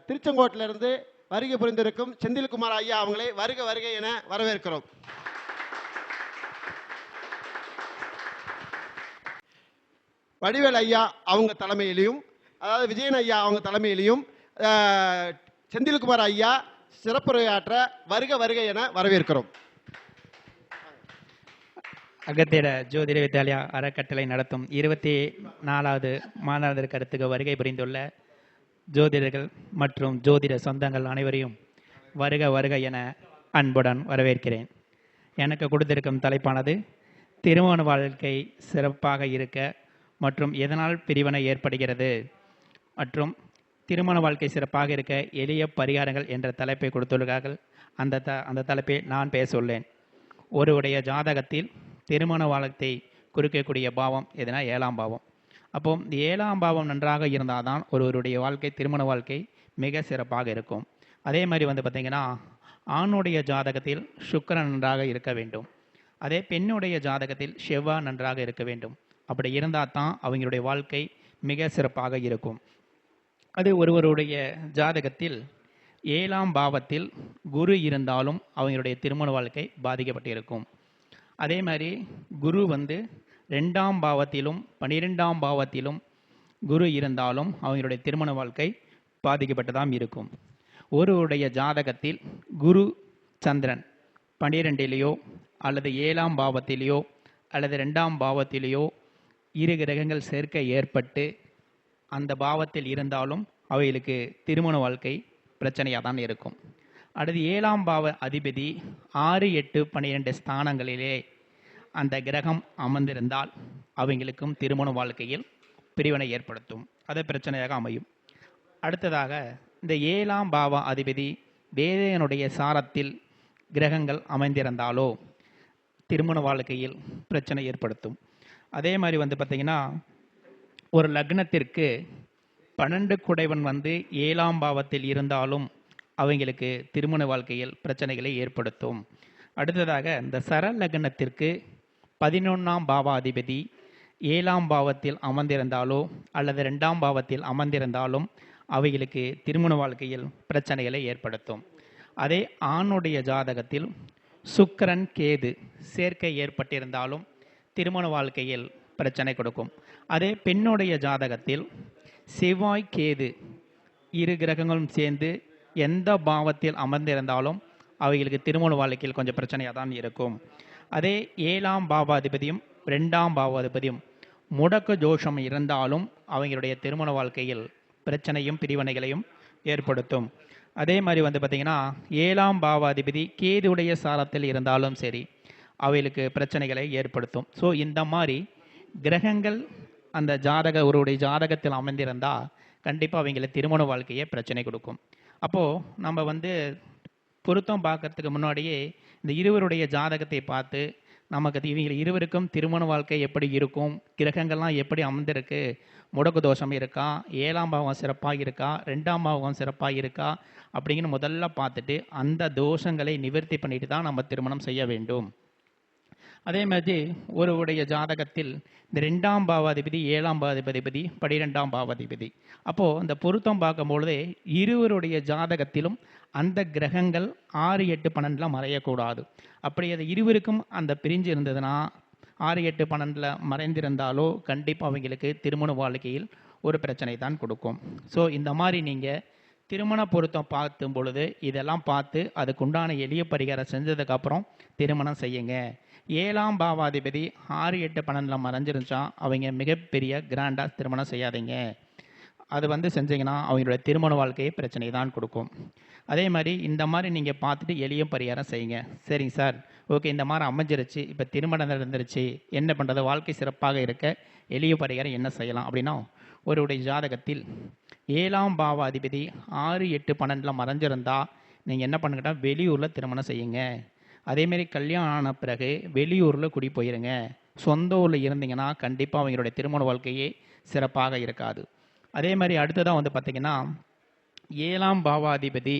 திருச்செங்கோட்டிலிருந்து வருகை புரிந்திருக்கும் செந்தில்குமார் ஐயா அவங்களை வருக வருகை என வரவேற்கிறோம். வடிவேல் ஐயா அவங்க தலைமையிலையும், அதாவது விஜயன் ஐயா அவங்க தலைமையிலையும் செந்தில்குமார் ஐயா சிறப்புரையாற்ற வருக வருகை என வரவேற்கிறோம். அகத்தியர ஜோதிட வித்யாலயா அறக்கட்டளை நடத்தும் 24வது மாநாடு கருத்துக்கு வருகை புரிந்துள்ள ஜோதிடர்கள் மற்றும் ஜோதிட சொந்தங்கள் அனைவரையும் வருக வருக என அன்புடன் வரவேற்கிறேன். எனக்கு கொடுத்திருக்கும் தலைப்பானது திருமண வாழ்க்கை சிறப்பாக இருக்க மற்றும் எதனால் பிரிவினை ஏற்படுகிறது மற்றும் திருமண வாழ்க்கை சிறப்பாக இருக்க எளிய பரிகாரங்கள் என்ற தலைப்பை கொடுத்துள்ளார்கள். அந்த தலைப்பை நான் பேச உள்ளேன். ஒருவருடைய ஜாதகத்தில் திருமண வாழ்க்கை குறிக்கக்கூடிய பாவம் எதுனா 7ஆம் பாவம். அப்போ இந்த 7ஆம் பாவம் நன்றாக இருந்தால் தான் ஒருவருடைய வாழ்க்கை திருமண வாழ்க்கை மிக சிறப்பாக இருக்கும். அதே மாதிரி பார்த்திங்கன்னா ஆணுடைய ஜாதகத்தில் சுக்கிரன் நன்றாக இருக்க வேண்டும். அதே பெண்ணுடைய ஜாதகத்தில் செவ்வாய் நன்றாக இருக்க வேண்டும். அப்படி இருந்தால் தான் அவங்களுடைய வாழ்க்கை மிக சிறப்பாக இருக்கும். அது ஒருவருடைய ஜாதகத்தில் 7ஆம் பாவத்தில் குரு இருந்தாலும் அவங்களுடைய திருமண வாழ்க்கை பாதிக்கப்பட்டிருக்கும். அதே மாதிரி குரு 2ஆம் பாவத்திலும் 12ஆம் பாவத்திலும் குரு இருந்தாலும் அவங்களுடைய திருமண வாழ்க்கை பாதிக்கப்பட்டதாம் இருக்கும். ஒருவருடைய ஜாதகத்தில் குரு சந்திரன் 12லேயோ அல்லது 7ஆம் பாவத்திலேயோ அல்லது 2ஆம் பாவத்திலேயோ இரு கிரகங்கள் சேர்க்கை ஏற்பட்டு அந்த பாவத்தில் இருந்தாலும் அவைகளுக்கு திருமண வாழ்க்கை பிரச்சனையாக தான் இருக்கும். அடுத்து 7ஆம் பாவ அதிபதி 6, 8, 12 ஸ்தானங்களிலே அந்த கிரகம் அமர்ந்திருந்தால் அவங்களுக்கும் திருமண வாழ்க்கையில் பிரிவினை ஏற்படுத்தும். அது பிரச்சனையாக அமையும். அடுத்ததாக இந்த 7ஆம் பாவ அதிபதி வேதையனுடைய சாரத்தில் கிரகங்கள் அமைந்திருந்தாலோ திருமண வாழ்க்கையில் பிரச்சனை ஏற்படுத்தும். அதே மாதிரி பார்த்திங்கன்னா ஒரு லக்னத்திற்கு 12 குடைவன் 7ஆம் பாவத்தில் இருந்தாலும் அவங்களுக்கு திருமண வாழ்க்கையில் பிரச்சனைகளை ஏற்படுத்தும். அடுத்ததாக இந்த சர லக்னத்திற்கு 11ஆம் பாவாதிபதி 7ஆம் பாவத்தில் அமர்ந்திருந்தாலோ அல்லது 2ஆம் பாவத்தில் அமர்ந்திருந்தாலும் அவைகளுக்கு திருமண வாழ்க்கையில் பிரச்சனைகளை ஏற்படுத்தும். அதே ஆணுடைய ஜாதகத்தில் சுக்கிரன் கேது சேர்க்கை ஏற்பட்டிருந்தாலும் திருமண வாழ்க்கையில் பிரச்சனை கொடுக்கும். அதே பெண்ணுடைய ஜாதகத்தில் செவ்வாய் கேது இரு கிரகங்களும் சேர்ந்து எந்த பாவத்தில் அமர்ந்திருந்தாலும் அவைகளுக்கு திருமண வாழ்க்கையில் கொஞ்சம் பிரச்சனையாக தான் இருக்கும். அதே 7ஆம் பாவாதிபதியும் 2ஆம் பாவாதிபதியும் முடக்கு தோஷம் இருந்தாலும் அவங்களுடைய திருமண வாழ்க்கையில் பிரச்சனையும் பிரிவினைகளையும் ஏற்படுத்தும். அதே மாதிரி பார்த்திங்கன்னா 7ஆம் பாவாதிபதி கேதுடைய சாரத்தில் இருந்தாலும் சரி அவைகளுக்கு பிரச்சனைகளை ஏற்படுத்தும். ஸோ இந்த மாதிரி கிரகங்கள் அந்த ஒருவருடைய ஜாதகத்தில் அமைந்திருந்தால் கண்டிப்பாக அவங்களுக்கு திருமண வாழ்க்கையை பிரச்சனை கொடுக்கும். அப்போது நம்ம பொருத்தம் பார்க்கறதுக்கு முன்னாடியே இந்த இருவருடைய ஜாதகத்தை பார்த்து நமக்கு இவங்க இருவருக்கும் திருமண வாழ்க்கை எப்படி இருக்கும், கிரகங்கள்லாம் எப்படி அமர்ந்திருக்கு, முடக்கு தோஷம் இருக்கா, 7ஆம் பாவம் சிறப்பாக இருக்கா, 2ஆம் பாவம் சிறப்பாக இருக்கா அப்படிங்கிற முதல்ல பார்த்துட்டு அந்த தோஷங்களை நிவர்த்தி பண்ணிட்டு தான் நம்ம திருமணம் செய்ய வேண்டும். அதே மாதிரி ஒருவருடைய ஜாதகத்தில் இந்த 2ஆம் பாவாதிபதி 7ஆம் பாவாதிபதி 12ஆம் பாவாதிபதி அப்போது இந்த பொருத்தம் பார்க்கும்பொழுதே இருவருடைய ஜாதகத்திலும் அந்த கிரகங்கள் 6, 8, 12 மறையக்கூடாது. அப்படி அது இருவருக்கும் அந்த பிரிஞ்சு இருந்ததுன்னா 6, 8, 12 மறைந்திருந்தாலோ கண்டிப்பாக அவங்களுக்கு திருமண வாழ்க்கையில் ஒரு பிரச்சனை தான் கொடுக்கும். ஸோ இந்த மாதிரி நீங்கள் திருமண பொருத்தம் பார்த்தும் பொழுது இதெல்லாம் பார்த்து அதுக்குண்டான எளிய பரிகாரம் செஞ்சதுக்கப்புறம் திருமணம் செய்யுங்க. 7ஆம் பாவாதிபதி 6, 8, 12 மறைஞ்சிருந்துச்சா அவங்க மிகப்பெரிய கிராண்டாக திருமணம் செய்யாதீங்க. அது செஞ்சீங்கன்னா அவங்களுடைய திருமண வாழ்க்கையை பிரச்சனை தான் கொடுக்கும். அதே மாதிரி இந்த மாதிரி நீங்கள் பார்த்துட்டு எளிய பரிகாரம் செய்யுங்க. சரிங்க சார், ஓகே, இந்த மாதிரி அமைஞ்சிருச்சு, இப்போ திருமணம் நடந்துருச்சு, என்ன பண்ணுறது, வாழ்க்கை சிறப்பாக இருக்க எளிய பரிகாரம் என்ன செய்யலாம் அப்படின்னா, ஒருவருடைய ஜாதகத்தில் 7ஆம் பாவாதிபதி 6, 8, 12 மறைஞ்சிருந்தா நீங்கள் என்ன பண்ணுங்கன்னா வெளியூரில் திருமணம் செய்யுங்க. அதேமாரி கல்யாணம் ஆன பிறகு வெளியூரில் குடி போயிருங்க. சொந்த ஊரில் இருந்தீங்கன்னா கண்டிப்பாக அவங்களுடைய திருமண வாழ்க்கையே சிறப்பாக இருக்காது. அதே மாதிரி அடுத்ததாக பார்த்திங்கன்னா 7ஆம் பாவாதிபதி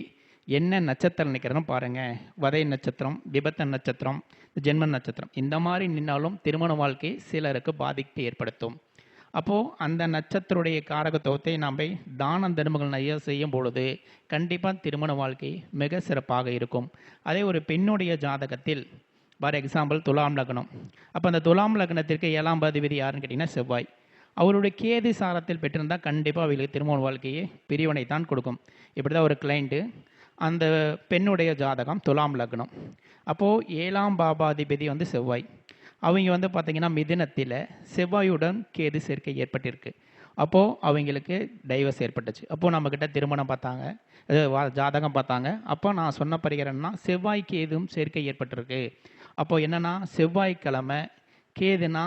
என்ன நட்சத்திரம் நிற்கிறதுன்னு பாருங்கள். வதை நட்சத்திரம், விபத்த நட்சத்திரம், ஜென்ம நட்சத்திரம் இந்த மாதிரி நின்னாலும் திருமண வாழ்க்கை சிலருக்கு பாதிப்பு ஏற்படுத்தும். அப்போது அந்த நட்சத்திரடைய காரகத்துவத்தை நாம் தான தர்மங்கள் நிறைய செய்யும் பொழுது கண்டிப்பாக திருமண வாழ்க்கை மிக சிறப்பாக இருக்கும். அதே ஒரு பெண்ணுடைய ஜாதகத்தில் ஃபார் எக்ஸாம்பிள் துலாம் லக்னம். அப்போ அந்த துலாம் லக்னத்திற்கு 7ஆம் அதிபதி யாருன்னு கேட்டிங்கன்னா செவ்வாய். அவருடைய கேது சாரத்தில் பெற்றிருந்தால் கண்டிப்பாக அவர்களுக்கு திருமண வாழ்க்கையை பிரிவினை தான் கொடுக்கும். இப்படி தான் ஒரு கிளைண்ட்டு, அந்த பெண்ணுடைய ஜாதகம் துலாம் லக்னம். அப்போது 7ஆம் பாபாதிபதி வந்து செவ்வாய். அவங்க வந்து பார்த்திங்கன்னா மிதுனத்தில் செவ்வாயுடன் கேது சேர்க்கை ஏற்பட்டிருக்கு. அப்போது அவங்களுக்கு டைவர்ஸ் ஏற்பட்டுச்சு. அப்போது நம்மக்கிட்ட திருமணம் பார்த்தாங்க, ஜாதகம் பார்த்தாங்க. அப்போ நான் சொன்ன பரிகாரம்னா செவ்வாய் கேதும் சேர்க்கை ஏற்பட்டிருக்கு. அப்போது என்னென்னா செவ்வாய்க்கிழமை கேதுனா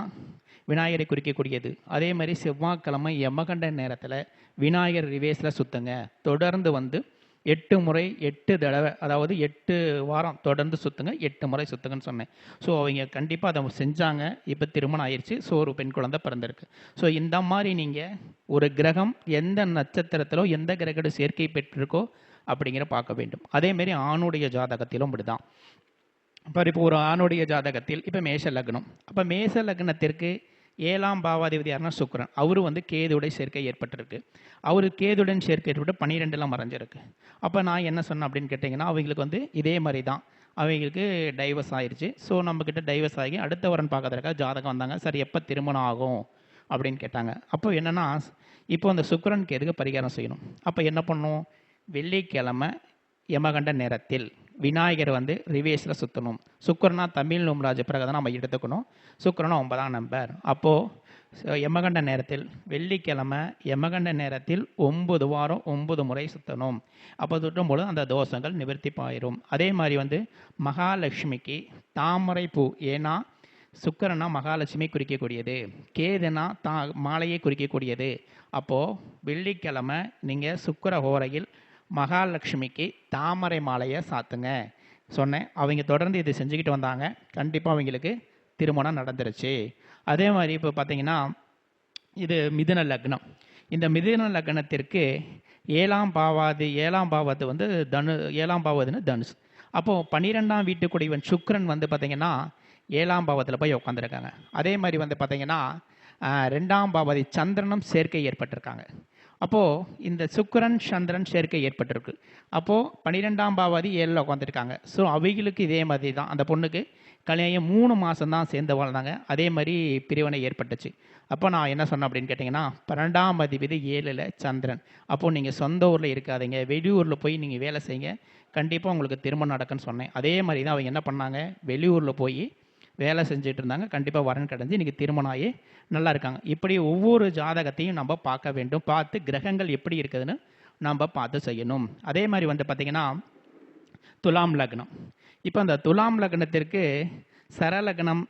விநாயகரை குறிக்கக்கூடியது. அதே மாதிரி செவ்வாய்க்கிழமை யமகண்ட நேரத்தில் விநாயகர் ரிவேஸில் சுற்றுங்க. தொடர்ந்து வந்து 8 முறை 8 தடவை, அதாவது 8 வாரம் தொடர்ந்து சுற்றுங்க, 8 முறை சுற்றுங்கன்னு சொன்னேன். ஸோ அவங்க கண்டிப்பாக அதை செஞ்சாங்க. இப்போ திருமணம் ஆயிடுச்சு. ஸோ ஒரு பெண் குழந்தை பிறந்திருக்கு. ஸோ இந்த மாதிரி நீங்கள் ஒரு கிரகம் எந்த நட்சத்திரத்திலோ எந்த கிரகத்தோட சேர்க்கை பெற்றிருக்கோ அப்படிங்கிற பார்க்க வேண்டும். அதேமாரி ஆணுடைய ஜாதகத்திலும் அப்படி தான். இப்போ ஒரு ஆணுடைய ஜாதகத்தில் இப்போ மேஷ லக்னம். அப்போ மேஷ லக்னத்திற்கு 7ஆம் பாவாதிபதி யாருன்னா சுக்கிரன். அவரு வந்து கேதுடைய சேர்க்கை ஏற்பட்டிருக்கு. அவர் கேதுடன் சேர்க்கை ஏற்பட்டு 12ல் மறைஞ்சிருக்கு. அப்போ நான் என்ன சொன்னேன் அப்படின்னு கேட்டிங்கன்னா, அவங்களுக்கு வந்து இதே மாதிரி தான் அவங்களுக்கு டைவர்ஸ் ஆயிடுச்சு. ஸோ நம்மக்கிட்ட டைவர்ஸ் ஆகி அடுத்த வரன் பார்க்கறதுக்காக ஜாதகம் வந்தாங்க. சார் எப்போ திருமணம் ஆகும் அப்படின்னு கேட்டாங்க. அப்போ என்னென்னா, இப்போ அந்த சுக்கிரன் கேதுக்கு பரிகாரம் செய்யணும். அப்போ என்ன பண்ணணும், வெள்ளிக்கிழமை யமகண்ட நேரத்தில் விநாயகர் வந்து ரிவேஸில் சுற்றணும். சுக்கிரனா தமிழ் நும்ராஜ் பிறகு தான் நம்ம எடுத்துக்கணும். சுக்கிரனா 9ஆம் நம்பர். அப்போது யமகண்ட நேரத்தில் வெள்ளிக்கிழமை யமகண்ட நேரத்தில் 9 வாரம் 9 முறை சுற்றணும். அப்போ சுற்றும்போது அந்த தோஷங்கள் நிவர்த்தி பாயிரும். அதே மாதிரி வந்து மகாலட்சுமிக்கு தாமரை பூ, ஏன்னா சுக்கிரனா மகாலட்சுமி குறிக்கக்கூடியது, கேதுனா மாலையை குறிக்கக்கூடியது. அப்போது வெள்ளிக்கிழமை நீங்கள் சுக்கிர ஹோரையில் மகாலட்சுமிக்கு தாமரை மாலையை சாத்துங்க சொன்னேன். அவங்க தொடர்ந்து இது செஞ்சுக்கிட்டு வந்தாங்க. கண்டிப்பாக அவங்களுக்கு திருமணம் நடந்துருச்சு. அதே மாதிரி இப்போ பார்த்தீங்கன்னா இது மிதுன லக்னம். இந்த மிதுன லக்னத்திற்கு 7ஆம் பாவத்து வந்து 7ஆம் பாவத்துன்னு தனுஷ். அப்போது 12ஆம் வீட்டுக்குடிவன் சுக்கிரன் வந்து பார்த்திங்கன்னா 7ஆம் பாவத்தில் போய் உட்காந்துருக்காங்க. அதே மாதிரி வந்து பார்த்திங்கன்னா 2ஆம் பாவதி சந்திரனும் சேர்க்கை ஏற்பட்டிருக்காங்க. அப்போது இந்த சுக்கிரன் சந்திரன் சேர்க்கை ஏற்பட்டிருக்கு. அப்போது 12ஆம் பாவாதி 7ல் உட்காந்துருக்காங்க. ஸோ அவங்களுக்கு இதே மாதிரி தான், அந்த பொண்ணுக்கு கல்யாணம் 3 மாதம் தான் சேர்ந்து வாழ்ந்தாங்க. அதே மாதிரி பிரிவினை ஏற்பட்டுச்சு. அப்போ நான் என்ன சொன்னேன் அப்படின்னு கேட்டிங்கன்னா, 12ஆம் அதிபதி 7ல் சந்திரன். அப்போது நீங்கள் சொந்த ஊரில் இருக்காதீங்க, வெளியூரில் போய் நீங்கள் வேலை செய்யுங்க, கண்டிப்பாக உங்களுக்கு திருமணம் நடக்குன்னு சொன்னேன். அதே மாதிரி தான் அவங்க என்ன பண்ணாங்க, வெளியூரில் போய் வேலை செஞ்சுட்டு இருந்தாங்க. கண்டிப்பாக வரன் கிடஞ்சி இன்றைக்கி திருமணம் ஆகி நல்லா இருக்காங்க. இப்படி ஒவ்வொரு ஜாதகத்தையும் நம்ம பார்க்க வேண்டும். பார்த்து கிரகங்கள் எப்படி இருக்குதுன்னு நம்ம பார்த்து செய்யணும். அதே மாதிரி வந்து பார்த்திங்கன்னா துலாம் லக்னம். இப்போ அந்த துலாம் லக்னத்திற்கு சரலக்னம்.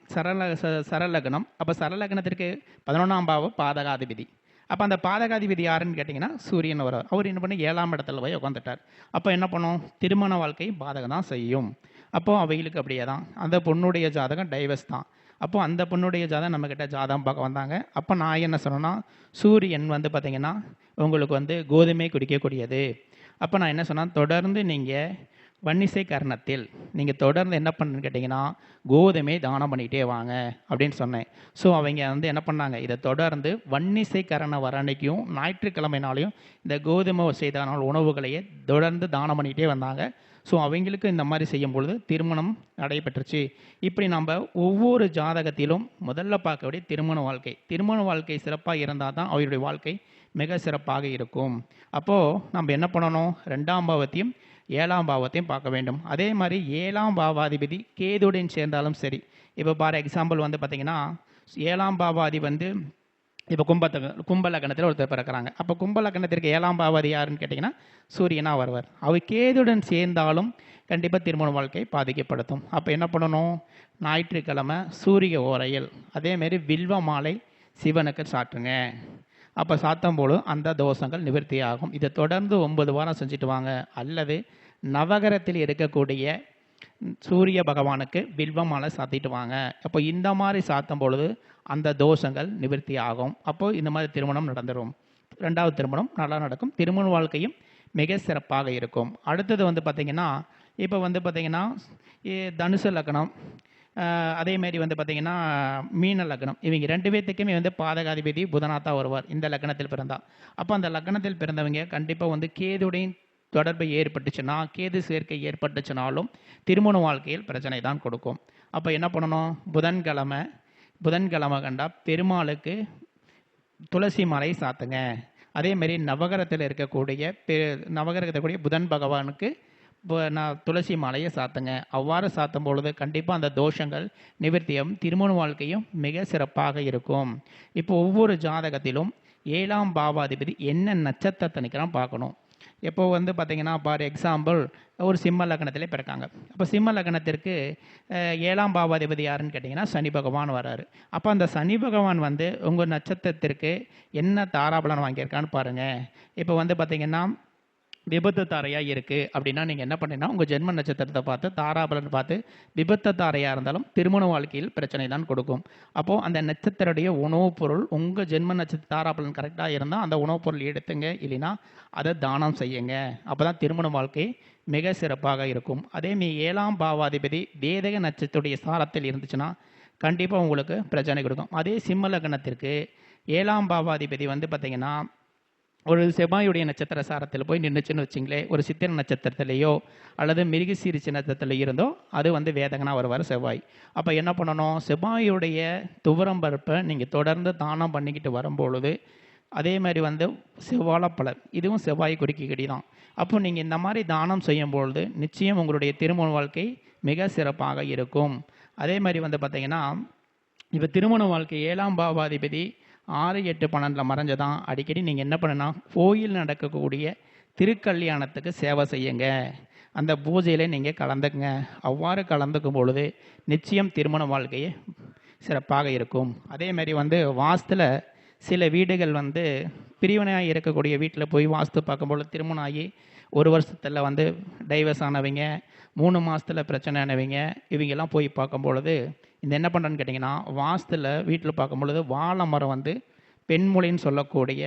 அப்போ சரலக்னத்திற்கு 11ஆம் பாவம் பாதகாதிபதி. அப்போ அந்த பாதகாதிபதி யாருன்னு கேட்டிங்கன்னா சூரியன் வருவார். அவர் என்ன பண்ணி 7ஆம் இடத்துல போய் உட்காந்துட்டார். அப்போ என்ன பண்ணும், திருமண வாழ்க்கை பாதகம் தான் செய்யும். அப்போது அவைகளுக்கு அப்படியே தான். அந்த பொண்ணுடைய ஜாதகம் டைவர்ஸ் தான். அப்போது அந்த பொண்ணுடைய ஜாதகம் நம்மக்கிட்ட ஜாதகம் பார்க்க வந்தாங்க. அப்போ நான் என்ன சொன்னேன்னா, சூரியன் வந்து பார்த்திங்கன்னா உங்களுக்கு வந்து கோதுமை குடிக்கக்கூடியது. அப்போ நான் என்ன சொன்னேன், தொடர்ந்து நீங்கள் வன்னிசை கரணத்தில் நீங்கள் தொடர்ந்து என்ன பண்ணுன்னு கேட்டிங்கன்னா கோதுமை தானம் பண்ணிகிட்டே வாங்க அப்படின்னு சொன்னேன். ஸோ அவங்க வந்து என்ன பண்ணாங்க, இதை தொடர்ந்து வன்னிசை கரண வர அன்னைக்கும் ஞாயிற்றுக்கிழமைனாலையும் இந்த கோதுமை செய்தான உணவுகளையே தொடர்ந்து தானம் பண்ணிகிட்டே வந்தாங்க. ஸோ அவங்களுக்கு இந்த மாதிரி செய்யும் பொழுது திருமணம் நடைபெற்றுச்சு. இப்படி நம்ம ஒவ்வொரு ஜாதகத்திலும் முதல்ல பார்க்க வேண்டிய திருமண வாழ்க்கை சிறப்பாக இருந்தால் தான் அவருடைய வாழ்க்கை மிக சிறப்பாக இருக்கும். அப்போது நம்ம என்ன பண்ணணும், 2ஆம் பாவத்தையும் 7ஆம் பாவத்தையும் பார்க்க வேண்டும். அதே மாதிரி 7ஆம் பாவாதிபதி கேதுடன் சேர்ந்தாலும் சரி. இப்போ ஃபார் எக்ஸாம்பிள் வந்து பார்த்திங்கன்னா 7ஆம் பாவாதி வந்து இப்போ கும்ப லக்னத்தில் ஒருத்தர் பிறக்கிறாங்க. அப்போ கும்ப லக்னத்திற்கு 7ஆம் பாவாதி யாருன்னு கேட்டிங்கன்னா சூரியனாக வருவார். அவர் கேதுடன் சேர்ந்தாலும் கண்டிப்பாக திருமண வாழ்க்கை பாதிக்கப்படுத்தும். அப்போ என்ன பண்ணணும், ஞாயிற்றுக்கிழமை சூரிய ஓரையில் அதேமாரி வில்வ மாலை சிவனுக்கு சாட்டுங்க. அப்போ சாத்தும் போது அந்த தோஷங்கள் நிவர்த்தி ஆகும். இதை தொடர்ந்து 9 வாரம் செஞ்சுட்டு வாங்க. அல்லது நவகரத்தில் இருக்கக்கூடிய சூரிய பகவானுக்கு வில்வ மாலை சாத்திட்டு வாங்க. அப்போ இந்த மாதிரி சாத்தும் பொழுது அந்த தோஷங்கள் நிவர்த்தி ஆகும். அப்போது இந்த மாதிரி திருமணம் நடந்துடும். 2வது திருமணம் நல்லா நடக்கும். திருமண வாழ்க்கையும் மிக சிறப்பாக இருக்கும். அடுத்தது வந்து பார்த்திங்கன்னா இப்போ வந்து பார்த்திங்கன்னா தனுசு லக்னம் அதேமாரி வந்து பார்த்தீங்கன்னா மீன லக்னம், இவங்க 2 பேத்துக்குமே வந்து பாதகாதிபதி புதனாத்தா வருவார் இந்த லக்னத்தில் பிறந்தா. அப்போ அந்த லக்னத்தில் பிறந்தவங்க கண்டிப்பாக வந்து கேதுடையும் தொடர்பு ஏற்பட்டுச்சுன்னா, கேது சேர்க்கை ஏற்பட்டுச்சுனாலும் திருமண வாழ்க்கையில் பிரச்சனை தான் கொடுக்கும். அப்போ என்ன பண்ணணும்? புதன்கிழமை கண்டா பெருமாளுக்கு துளசி மாலை சாத்துங்க. அதேமாரி நவகிரகத்தில் இருக்கக்கூடிய நவகிரகத்தில் கூடிய புதன் பகவானுக்கு நான் துளசி மாலையை சாத்துங்க. அவ்வாறு சாத்தும் பொழுது கண்டிப்பாக அந்த தோஷங்கள் நிவர்த்தியும், திருமண வாழ்க்கையும் மிக சிறப்பாக இருக்கும். இப்போ ஒவ்வொரு ஜாதகத்திலும் 7ஆம் பாவாதிபதி என்ன நட்சத்திரத்தை நிற்கிறான் பார்க்கணும். இப்போ வந்து பார்த்தீங்கன்னா ஃபார் எக்ஸாம்பிள் ஒரு சிம்ம லக்னத்திலே பிறக்காங்க. அப்போ சிம்ம லக்னத்திற்கு 7ஆம் பாவாதிபதி யாருன்னு கேட்டிங்கன்னா சனி பகவான் வராரு. அப்போ அந்த சனி பகவான் வந்து உங்கள் நட்சத்திரத்திற்கு என்ன தாராபலன் வாங்கியிருக்கான்னு பாருங்கள். இப்போ வந்து பார்த்தீங்கன்னா விபத்து தாரையாக இருக்குது அப்படின்னா நீங்கள் என்ன பண்ணீங்கன்னா உங்கள் ஜென்ம நட்சத்திரத்தை பார்த்து தாராபலன் பார்த்து விபத்து தாரையாக இருந்தாலும் திருமண வாழ்க்கையில் பிரச்சனை தான் கொடுக்கும். அப்போது அந்த நட்சத்திரடைய உணவுப் பொருள் உங்கள் ஜென்ம நட்சத்திர தாராபலன் கரெக்டாக இருந்தால் அந்த உணவுப் பொருள் எடுத்துங்க, இல்லைன்னா அதை தானம் செய்யுங்க. அப்போ தான் திருமண வாழ்க்கை மிக சிறப்பாக இருக்கும். அதேமாரி 7ஆம் பாவாதிபதி வேதக நட்சத்திரத்துடைய சாரத்தில் இருந்துச்சுன்னா கண்டிப்பாக உங்களுக்கு பிரச்சனை கொடுக்கும். அதே சிம்ம லக்னத்திற்கு 7ஆம் பாவாதிபதி வந்து பார்த்திங்கன்னா ஒரு செவ்வாயுடைய நட்சத்திர சாரத்தில் போய் நின்றுச்சுன்னு வச்சிங்களே, ஒரு சித்திர நட்சத்திரத்திலேயோ அல்லது மிருகசீரிச்ச நட்சத்திரத்தில் இருந்தோ அது வந்து வேதகனாக வருவார் செவ்வாய். அப்போ என்ன பண்ணணும்? செவ்வாயுடைய துவரம் பருப்பை நீங்கள் தொடர்ந்து தானம் பண்ணிக்கிட்டு வரும்பொழுது அதே மாதிரி வந்து செவ்வாழைப்பழம், இதுவும் செவ்வாய் குறிக்கடி தான். அப்போ நீங்கள் இந்த மாதிரி தானம் செய்யும்பொழுது நிச்சயம் உங்களுடைய திருமண வாழ்க்கை மிக சிறப்பாக இருக்கும். அதே மாதிரி வந்து பார்த்திங்கன்னா இப்போ திருமண வாழ்க்கை 7ஆம் பாவாதிபதி 6, 8, 12 மறைஞ்சதான் அடிக்கடி நீங்கள் என்ன பண்ணுன்னா கோயில் நடக்கக்கூடிய திருக்கல்யாணத்துக்கு சேவை செய்யுங்க. அந்த பூஜையில் நீங்கள் கலந்துக்குங்க. அவ்வாறு கலந்துக்கும் பொழுது நிச்சயம் திருமண வாழ்க்கையே சிறப்பாக இருக்கும். அதே மாதிரி வந்து வாஸ்துல சில வீடுகள் வந்து பிரிவினையாக இருக்கக்கூடிய வீட்டில் போய் வாஸ்து பார்க்கும்பொழுது திருமணம் ஆகி 1 வருஷத்தில் வந்து டைவர்ஸ் ஆனவங்க, 3 மாதத்தில் பிரச்சனை ஆனவங்க, இவங்கெல்லாம் போய் பார்க்கும் பொழுது இந்த என்ன பண்ணுறேன்னு கேட்டிங்கன்னா வாஸ்துல வீட்டில் பார்க்கும் பொழுது வாழை மரம் வந்து பெண்மொழின்னு சொல்லக்கூடிய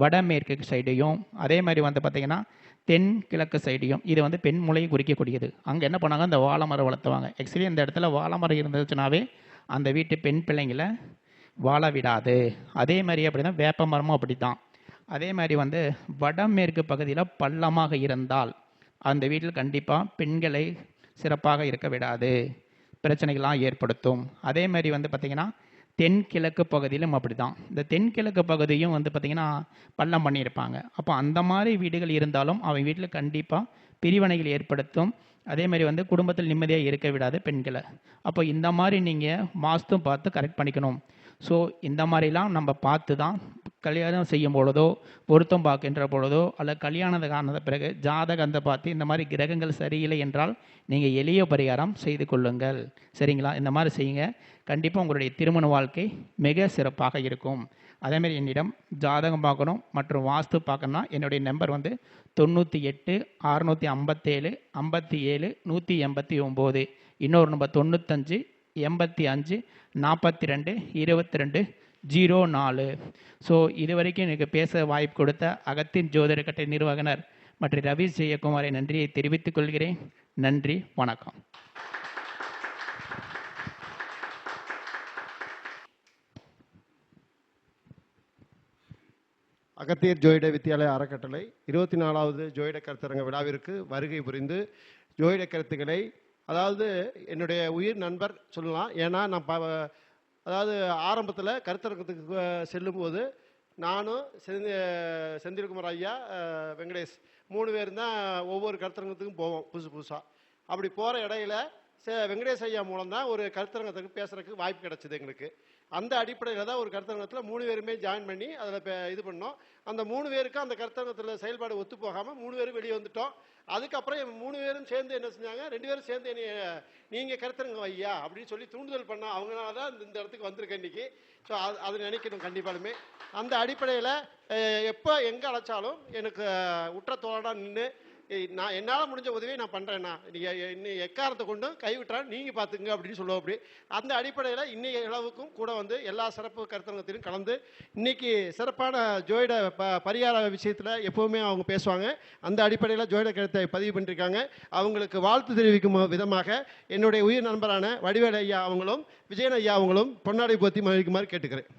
வடமேற்கு சைடையும், அதே மாதிரி வந்து பார்த்திங்கன்னா தென்கிழக்கு சைடையும் இது வந்து பெண்மொழியை குறிக்கக்கூடியது. அங்கே என்ன பண்ணாங்க? அந்த வாழை மரம் வளர்த்துவாங்க. ஆக்சுவலி இந்த இடத்துல வாழை மரம் இருந்துச்சுனாவே அந்த வீட்டு பெண் பிள்ளைங்களை வாழ விடாது. அதே மாதிரி அப்படி தான் வேப்ப மரமும் அப்படி தான். அதே மாதிரி வந்து வடமேற்கு பகுதியில் பள்ளமாக இருந்தால் அந்த வீட்டில் கண்டிப்பாக பெண்களை சிறப்பாக இருக்க விடாது, பிரச்சனைகள்லாம் ஏற்படுத்தும். அதே மாதிரி வந்து பார்த்திங்கன்னா தென்கிழக்கு பகுதியிலும் அப்படி தான். இந்த தென்கிழக்கு பகுதியும் வந்து பார்த்திங்கன்னா பள்ளம் பண்ணியிருப்பாங்க. அப்போ அந்த மாதிரி வீடுகள் இருந்தாலும் அவங்க வீட்டில் கண்டிப்பாக பிரிவினைகள் ஏற்படுத்தும். அதே மாதிரி வந்து குடும்பத்தில் நிம்மதியாக இருக்க விடாது பெண்களை. அப்போ இந்த மாதிரி நீங்கள் வாஸ்தும் பார்த்து கரெக்ட் பண்ணிக்கணும். ஸோ இந்த மாதிரிலாம் நம்ம பார்த்து தான் கல்யாணம் செய்யும் பொழுதோ, பொருத்தம் பார்க்கின்ற பொழுதோ, அல்ல கல்யாணத்தை காணத பிறகு ஜாதகத்தை பார்த்து இந்த மாதிரி கிரகங்கள் சரியில்லை என்றால் நீங்கள் எளிய பரிகாரம் செய்து கொள்ளுங்கள். சரிங்களா? இந்த மாதிரி செய்யுங்க. கண்டிப்பாக உங்களுடைய திருமண வாழ்க்கை மிக சிறப்பாக இருக்கும். அதேமாதிரி என்னிடம் ஜாதகம் பார்க்கணும் மற்றும் வாஸ்து பார்க்கணும்னா என்னுடைய நம்பர் வந்து 98 657 57 189. இன்னொரு நம்பர் 95 85 42 22 04. ஸோ இது வரைக்கும் எனக்கு பேச வாய்ப்பு கொடுத்த அகத்தின் ஜோதிடக்கட்டை நிர்வாகனர் மற்றும் ரவி ஜெயக்குமாரை நன்றியை தெரிவித்துக் கொள்கிறேன். நன்றி, வணக்கம். அகத்தியர் ஜோதிட வித்தியாலய அறக்கட்டளை 24வது ஜோதிட கருத்தரங்க விழாவிற்கு வருகை புரிந்து ஜோதிட கருத்துக்களை, அதாவது என்னுடைய உயிர் நண்பர் சொல்லலாம். ஏன்னா நான் அதாவது ஆரம்பத்தில் கருத்தரங்கத்துக்கு செல்லும்போது நானும் செந்தில்குமார் ஐயா, வெங்கடேஷ் 3 பேரும் தான் ஒவ்வொரு கருத்தரங்கத்துக்கும் போவோம் புதுசாக. அப்படி போகிற இடையில வெங்கடேஷ் ஐயா மூலம் தான் ஒரு கருத்தரங்கத்துக்கு பேசுகிறதுக்கு வாய்ப்பு கிடச்சிது எங்களுக்கு. அந்த அடிப்படையில் தான் ஒரு கருத்தரங்கத்தில் 3 பேருமே ஜாயின் பண்ணி அதில் இது பண்ணோம். அந்த 3 பேருக்கும் அந்த கருத்தரங்கத்தில் செயல்பாடு ஒத்து போகாமல் 3 பேரும் வெளியே வந்துட்டோம். அதுக்கப்புறம் 3 பேரும் சேர்ந்து என்ன செஞ்சாங்க, 2 பேரும் சேர்ந்து என்னை நீங்கள் கருத்தரங்க வையா அப்படின்னு சொல்லி தூண்டுதல் பண்ண அவங்களால தான் இந்த இடத்துக்கு வந்திருக்கேன் இன்றைக்கி. ஸோ அது நினைக்கணும் கண்டிப்பாலுமே. அந்த அடிப்படையில் எப்போ எங்கே அழைச்சாலும் எனக்கு உற்ற தோழனாக நின்று நான் என்னால் முடிஞ்ச உதவியை நான் பண்ணுறேன்னா நீங்கள் இன்னும் எக்காரத்தை கொண்டும் கைவிட்டா நீங்கள் பார்த்துங்க அப்படின்னு சொல்லுவோம். அப்படி அந்த அடிப்படையில் இன்னைய அளவுக்கும் கூட வந்து எல்லா சிறப்பு கருத்தரங்கத்திலும் கலந்து இன்னைக்கு சிறப்பான ஜோதிட பரிகார விஷயத்தில் எப்போவுமே அவங்க பேசுவாங்க. அந்த அடிப்படையில் ஜோதிட கருத்தை பதிவு பண்ணியிருக்காங்க. அவங்களுக்கு வாழ்த்து தெரிவிக்கும் விதமாக என்னுடைய உயிர் நண்பரான வடிவேலு ஐயா அவங்களும் விஜயன் ஐயா அவங்களும் பொன்னாடை போத்தி மகிழ்க்குமாறு கேட்டுக்கிறேன்.